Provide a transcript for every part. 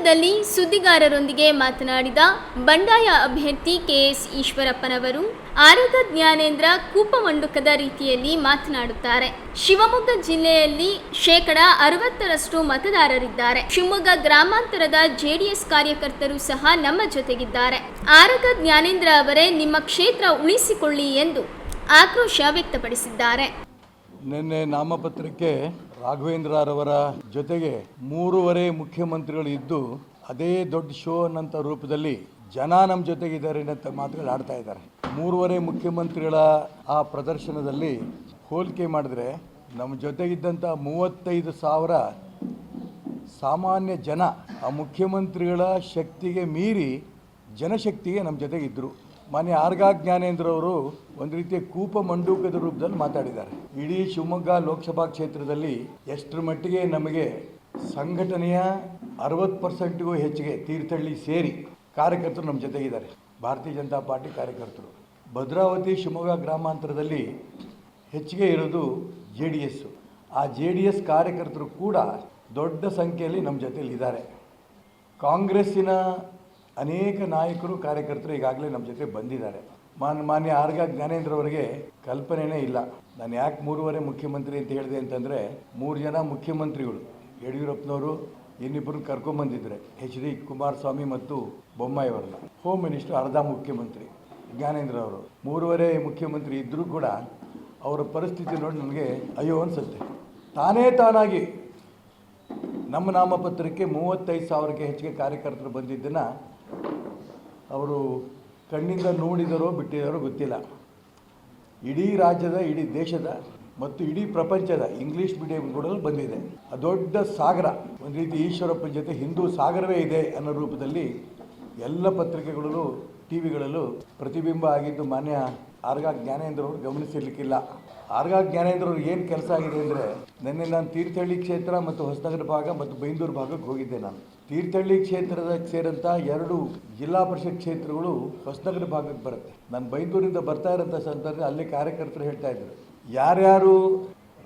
ಶಿವಮೊಗ್ಗದಲ್ಲಿ ಸುದ್ದಿಗಾರರೊಂದಿಗೆ ಮಾತನಾಡಿದ ಬಂಡಾಯ ಅಭ್ಯರ್ಥಿ ಕೆಎಸ್ ಈಶ್ವರಪ್ಪನವರು ಆರಗ ಜ್ಞಾನೇಂದ್ರ ಕೂಪಮಂಡುಕದ ರೀತಿಯಲ್ಲಿ ಮಾತನಾಡುತ್ತಾರೆ. ಶಿವಮೊಗ್ಗ ಜಿಲ್ಲೆಯಲ್ಲಿ 60% ಮತದಾರರಿದ್ದಾರೆ. ಶಿವಮೊಗ್ಗ ಗ್ರಾಮಾಂತರದ ಜೆಡಿಎಸ್ ಕಾರ್ಯಕರ್ತರು ಸಹ ನಮ್ಮ ಜೊತೆಗಿದ್ದಾರೆ. ಆರಗ ಜ್ಞಾನೇಂದ್ರ ಅವರೇ ನಿಮ್ಮ ಕ್ಷೇತ್ರ ಉಳಿಸಿಕೊಳ್ಳಿ ಎಂದು ಆಕ್ರೋಶ ವ್ಯಕ್ತಪಡಿಸಿದ್ದಾರೆ. ನಿನ್ನೆ ನಾಮಪತ್ರಕ್ಕೆ ರಾಘವೇಂದ್ರರವರ ಜೊತೆಗೆ 3 ಮುಖ್ಯಮಂತ್ರಿಗಳು ಇದ್ದು ಅದೇ ದೊಡ್ಡ ಶೋ ಅನ್ನಂಥ ರೂಪದಲ್ಲಿ ಜನ ನಮ್ಮ ಜೊತೆಗಿದ್ದಾರೆ ಅಂತ ಮಾತುಗಳು ಆಡ್ತಾ ಇದ್ದಾರೆ. 3 ಮುಖ್ಯಮಂತ್ರಿಗಳ ಆ ಪ್ರದರ್ಶನದಲ್ಲಿ ಹೋಲಿಕೆ ಮಾಡಿದ್ರೆ ನಮ್ಮ ಜೊತೆಗಿದ್ದಂಥ 35,000 ಸಾಮಾನ್ಯ ಜನ ಆ ಮುಖ್ಯಮಂತ್ರಿಗಳ ಶಕ್ತಿಗೆ ಮೀರಿ ಜನಶಕ್ತಿಗೆ ನಮ್ಮ ಜೊತೆಗಿದ್ದರು. ಮಾನ್ಯ ಆರ್ಗ ಜ್ಞಾನೇಂದ್ರ ಅವರು ಒಂದು ರೀತಿಯ ಕೂಪ ಮಂಡೂಕದ ರೂಪದಲ್ಲಿ ಮಾತಾಡಿದ್ದಾರೆ. ಇಡೀ ಶಿವಮೊಗ್ಗ ಲೋಕಸಭಾ ಕ್ಷೇತ್ರದಲ್ಲಿ ಎಷ್ಟರ ಮಟ್ಟಿಗೆ ನಮಗೆ ಸಂಘಟನೆಯ 60%ಗೂ ಹೆಚ್ಚಿಗೆ ತೀರ್ಥಹಳ್ಳಿ ಸೇರಿ ಕಾರ್ಯಕರ್ತರು ನಮ್ಮ ಜೊತೆಗಿದ್ದಾರೆ. ಭಾರತೀಯ ಜನತಾ ಪಾರ್ಟಿ ಕಾರ್ಯಕರ್ತರು. ಭದ್ರಾವತಿ ಶಿವಮೊಗ್ಗ ಗ್ರಾಮಾಂತರದಲ್ಲಿ ಹೆಚ್ಚಿಗೆ ಇರೋದು JDS. ಆ JDS ಕಾರ್ಯಕರ್ತರು ಕೂಡ ದೊಡ್ಡ ಸಂಖ್ಯೆಯಲ್ಲಿ ನಮ್ಮ ಜೊತೆಯಲ್ಲಿ ಇದ್ದಾರೆ. ಕಾಂಗ್ರೆಸ್ಸಿನ ಅನೇಕ ನಾಯಕರು ಕಾರ್ಯಕರ್ತರು ಈಗಾಗಲೇ ನಮ್ಮ ಜೊತೆ ಬಂದಿದ್ದಾರೆ. ಮಾನ್ಯ ಆರ್ಗ ಜ್ಞಾನೇಂದ್ರ ಅವರಿಗೆ ಕಲ್ಪನೆಯೇ ಇಲ್ಲ. ನಾನು ಯಾಕೆ 3 ಮುಖ್ಯಮಂತ್ರಿ ಅಂತ ಹೇಳಿದೆ ಅಂತಂದರೆ 3 ಜನ ಮುಖ್ಯಮಂತ್ರಿಗಳು ಯಡಿಯೂರಪ್ಪನವರು ಇನ್ನಿಬ್ಬರು ಕರ್ಕೊಂಬಂದಿದ್ದಾರೆ, HD ಕುಮಾರಸ್ವಾಮಿ ಮತ್ತು ಬೊಮ್ಮಾಯಿ ಅವರನ್ನ. ಹೋಮ್ ಮಿನಿಸ್ಟರ್ ಅರ್ಧ ಮುಖ್ಯಮಂತ್ರಿ ಜ್ಞಾನೇಂದ್ರ ಅವರು. 3 ಮುಖ್ಯಮಂತ್ರಿ ಇದ್ದರೂ ಕೂಡ ಅವರ ಪರಿಸ್ಥಿತಿ ನೋಡಿ ನನಗೆ ಅಯ್ಯೋ ಅನಿಸುತ್ತೆ. ತಾನಾಗಿ ನಮ್ಮ ನಾಮಪತ್ರಕ್ಕೆ 35,000ಕ್ಕೆ ಹೆಚ್ಚಿಗೆ ಕಾರ್ಯಕರ್ತರು ಬಂದಿದ್ದನ್ನು ಅವರು ಕಣ್ಣಿಂದ ನೋಡಿದರೋ ಬಿಟ್ಟಿದ್ದಾರೋ ಗೊತ್ತಿಲ್ಲ. ಇಡೀ ರಾಜ್ಯದ, ಇಡೀ ದೇಶದ ಮತ್ತು ಇಡೀ ಪ್ರಪಂಚದ ಇಂಗ್ಲೀಷ್ ಮೀಡಿಯಂಗಳಲ್ಲಿ ಬಂದಿದೆ. ಆ ದೊಡ್ಡ ಸಾಗರ, ಒಂದು ರೀತಿ ಈಶ್ವರಪ್ಪನ ಜೊತೆ ಹಿಂದೂ ಸಾಗರವೇ ಇದೆ ಅನ್ನೋ ರೂಪದಲ್ಲಿ ಎಲ್ಲ ಪತ್ರಿಕೆಗಳಲ್ಲೂ TV ಗಳಲ್ಲೂ ಪ್ರತಿಬಿಂಬ ಆಗಿದ್ದು ಮಾನ್ಯ ಆರ್ಗ ಜ್ಞಾನೇಂದ್ರ ಅವರು ಗಮನಿಸಿರ್ಲಿಕ್ಕಿಲ್ಲ. ಆರ್ಗ ಜ್ಞಾನೇಂದ್ರ ಅವ್ರಿಗೆ ಏನು ಕೆಲಸ ಆಗಿದೆ ಅಂದರೆ, ನಿನ್ನೆ ನಾನು ತೀರ್ಥಹಳ್ಳಿ ಕ್ಷೇತ್ರ ಮತ್ತು ಹೊಸನಗರ ಭಾಗ ಮತ್ತು ಬೈಂದೂರು ಭಾಗಕ್ಕೆ ಹೋಗಿದ್ದೆ. ನಾನು ತೀರ್ಥಹಳ್ಳಿ ಕ್ಷೇತ್ರದ ಸೇರಿದಂಥ 2 ಜಿಲ್ಲಾ ಪರಿಷತ್ ಕ್ಷೇತ್ರಗಳು ಹೊಸನಗರ ಭಾಗಕ್ಕೆ ಬರುತ್ತೆ. ನಾನು ಬೈಂದೂರಿಂದ ಬರ್ತಾ ಇರೋಂಥ ಸಂದರ್ಭದಲ್ಲಿ ಅಲ್ಲಿ ಕಾರ್ಯಕರ್ತರು ಹೇಳ್ತಾ ಇದ್ರು, ಯಾರ್ಯಾರು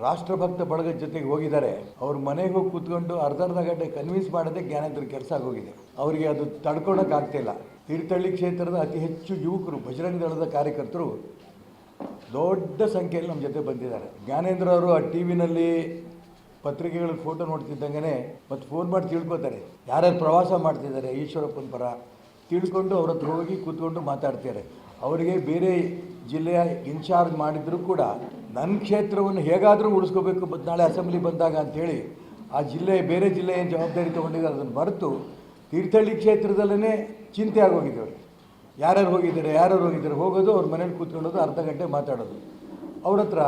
ರಾಷ್ಟ್ರಭಕ್ತ ಬಳಗದ ಜೊತೆಗೆ ಹೋಗಿದ್ದಾರೆ ಅವ್ರ ಮನೆಗೆ ಹೋಗಿ ಕೂತ್ಕೊಂಡು ಅರ್ಧ ಗಂಟೆ ಕನ್ವಿನ್ಸ್ ಮಾಡೋದೇ ಜ್ಞಾನೇಂದ್ರ ಕೆಲಸ ಆಗೋಗಿದೆ. ಅವರಿಗೆ ಅದು ತಡ್ಕೊಳಕ್ಕಾಗ್ತಿಲ್ಲ. ತೀರ್ಥಹಳ್ಳಿ ಕ್ಷೇತ್ರದ ಅತಿ ಹೆಚ್ಚು ಯುವಕರು ಬಜರಂಗ ದಳದ ಕಾರ್ಯಕರ್ತರು ದೊಡ್ಡ ಸಂಖ್ಯೆಯಲ್ಲಿ ನಮ್ಮ ಜೊತೆ ಬಂದಿದ್ದಾರೆ. ಜ್ಞಾನೇಂದ್ರ ಅವರು ಆ TV ಪತ್ರಿಕೆಗಳಲ್ಲಿ ಫೋಟೋ ನೋಡ್ತಿದ್ದಂಗೆ ಮತ್ತು ಫೋನ್ ಮಾಡಿ ತಿಳ್ಕೊತಾರೆ ಯಾರ್ಯಾರು ಪ್ರವಾಸ ಮಾಡ್ತಿದ್ದಾರೆ ಈಶ್ವರಪ್ಪನ ಪರ, ತಿಳ್ಕೊಂಡು ಅವ್ರ ಹತ್ರ ಹೋಗಿ ಕೂತ್ಕೊಂಡು ಮಾತಾಡ್ತಾರೆ. ಅವರಿಗೆ ಬೇರೆ ಜಿಲ್ಲೆಯ ಇನ್ಚಾರ್ಜ್ ಮಾಡಿದರೂ ಕೂಡ ನನ್ನ ಕ್ಷೇತ್ರವನ್ನು ಹೇಗಾದರೂ ಉಳಿಸ್ಕೋಬೇಕು ನಾಳೆ ಅಸೆಂಬ್ಲಿ ಬಂದಾಗ ಅಂಥೇಳಿ ಆ ಬೇರೆ ಜಿಲ್ಲೆಯ ಜವಾಬ್ದಾರಿ ತೊಗೊಂಡಿದ್ದಾರೆ. ಅದನ್ನು ಮರೆತು ತೀರ್ಥಹಳ್ಳಿ ಕ್ಷೇತ್ರದಲ್ಲೇ ಚಿಂತೆ ಆಗೋಗಿದೆ ಅವ್ರಿಗೆ. ಯಾರ್ಯಾರು ಹೋಗಿದ್ದಾರೆ ಹೋಗೋದು, ಅವ್ರ ಮನೇಲಿ ಕೂತ್ಕೊಳ್ಳೋದು, ಅರ್ಧ ಗಂಟೆ ಮಾತಾಡೋದು. ಅವ್ರ ಹತ್ರ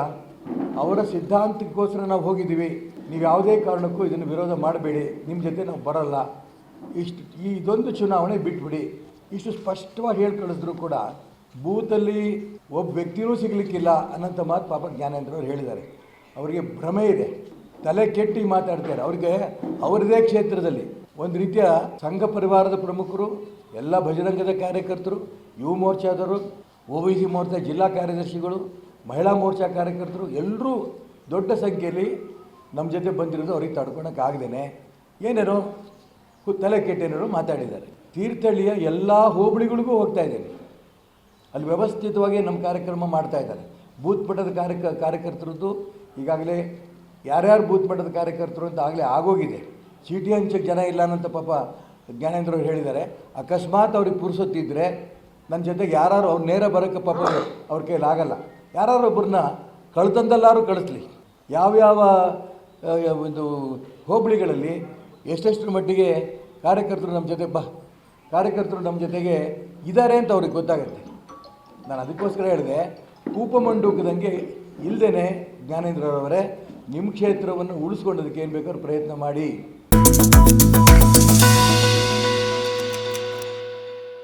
ಅವರ ಸಿದ್ಧಾಂತಕ್ಕೋಸ್ಕರ ನಾವು ಹೋಗಿದ್ದೀವಿ, ನೀವು ಯಾವುದೇ ಕಾರಣಕ್ಕೂ ಇದನ್ನು ವಿರೋಧ ಮಾಡಬೇಡಿ, ನಿಮ್ಮ ಜೊತೆ ನಾವು ಬರೋಲ್ಲ, ಇದೊಂದು ಚುನಾವಣೆ ಬಿಟ್ಬಿಡಿ, ಇಷ್ಟು ಸ್ಪಷ್ಟವಾಗಿ ಹೇಳಿ ಕಳಿಸಿದ್ರು ಕೂಡ ಬೂತಲ್ಲಿ ಒಬ್ಬ ವ್ಯಕ್ತಿಯೂ ಸಿಗಲಿಕ್ಕಿಲ್ಲ ಅನ್ನೋಂಥ ಮಾತು ಪಾಪ ಜ್ಞಾನೇಂದ್ರ ಅವರು ಹೇಳಿದ್ದಾರೆ. ಅವರಿಗೆ ಭ್ರಮೆ ಇದೆ, ತಲೆ ಕೆಟ್ಟಿ ಮಾತಾಡ್ತಾರೆ. ಅವ್ರಿಗೆ ಅವರದೇ ಕ್ಷೇತ್ರದಲ್ಲಿ ಒಂದು ರೀತಿಯ ಸಂಘ ಪರಿವಾರದ ಪ್ರಮುಖರು, ಎಲ್ಲ ಬಜರಂಗದ ಕಾರ್ಯಕರ್ತರು, ಯುವ ಮೋರ್ಚಾದವರು, OBC ಮೋರ್ಚಾ ಜಿಲ್ಲಾ ಕಾರ್ಯದರ್ಶಿಗಳು, ಮಹಿಳಾ ಮೋರ್ಚಾ ಕಾರ್ಯಕರ್ತರು ಎಲ್ಲರೂ ದೊಡ್ಡ ಸಂಖ್ಯೆಯಲ್ಲಿ ನಮ್ಮ ಜೊತೆ ಬಂದಿರೋದು ಅವ್ರಿಗೆ ತಡ್ಕೊಳಕ್ಕಾಗ್ದೇ ಏನೇನೋ ತಲೆ ಕೆಟ್ಟೇನೋ ಮಾತಾಡಿದ್ದಾರೆ. ತೀರ್ಥಹಳ್ಳಿಯ ಎಲ್ಲ ಹೋಬಳಿಗಳಿಗೂ ಹೋಗ್ತಾ ಇದ್ದೇನೆ, ಅಲ್ಲಿ ವ್ಯವಸ್ಥಿತವಾಗಿ ನಮ್ಮ ಕಾರ್ಯಕ್ರಮ ಮಾಡ್ತಾ ಇದ್ದಾರೆ. ಬೂತ್ ಮಟ್ಟದ ಕಾರ್ಯಕರ್ತರದ್ದು ಈಗಾಗಲೇ ಯಾರ್ಯಾರು ಬೂತ್ ಮಟ್ಟದ ಕಾರ್ಯಕರ್ತರು ಅಂತ ಆಗಲೇ ಆಗೋಗಿದೆ. ಚೀಟಿ ಹಂಚಕ್ಕೆ ಜನ ಇಲ್ಲ ಅನ್ನೋಂಥ ಪಾಪ ಜ್ಞಾನೇಂದ್ರ ಅವರು ಹೇಳಿದ್ದಾರೆ. ಅಕಸ್ಮಾತ್ ಅವ್ರಿಗೆ ಪುರುಸೊತ್ತಿದ್ದರೆ ನನ್ನ ಜೊತೆಗೆ ಯಾರು ಅವ್ರು ನೇರ ಬರೋಕ್ಕೆ ಪಾಪ ಅವ್ರ ಕೈಲಾಗಲ್ಲ. ಯಾರು ಒಬ್ಬರನ್ನ ಕಳ್ತಂದಲ್ಲಾರು ಕಳಿಸ್ಲಿ, ಯಾವ್ಯಾವ ಒಂದು ಹೋಬಳಿಗಳಲ್ಲಿ ಎಷ್ಟೆಷ್ಟರ ಮಟ್ಟಿಗೆ ಕಾರ್ಯಕರ್ತರು ನಮ್ಮ ಜೊತೆಗೆ ಇದ್ದಾರೆ ಅಂತ ಅವ್ರಿಗೆ ಗೊತ್ತಾಗುತ್ತೆ. ನಾನು ಅದಕ್ಕೋಸ್ಕರ ಹೇಳಿದೆ, ಕೂಪಮಂಡೂಕದಂಗೆ ಇಲ್ಲದೇ ಜ್ಞಾನೇಂದ್ರರವರೇ ನಿಮ್ಮ ಕ್ಷೇತ್ರವನ್ನು ಉಳಿಸ್ಕೊಳ್ಳೋದಕ್ಕೆ ಏನು ಬೇಕಾದ್ರೂ ಪ್ರಯತ್ನ ಮಾಡಿ.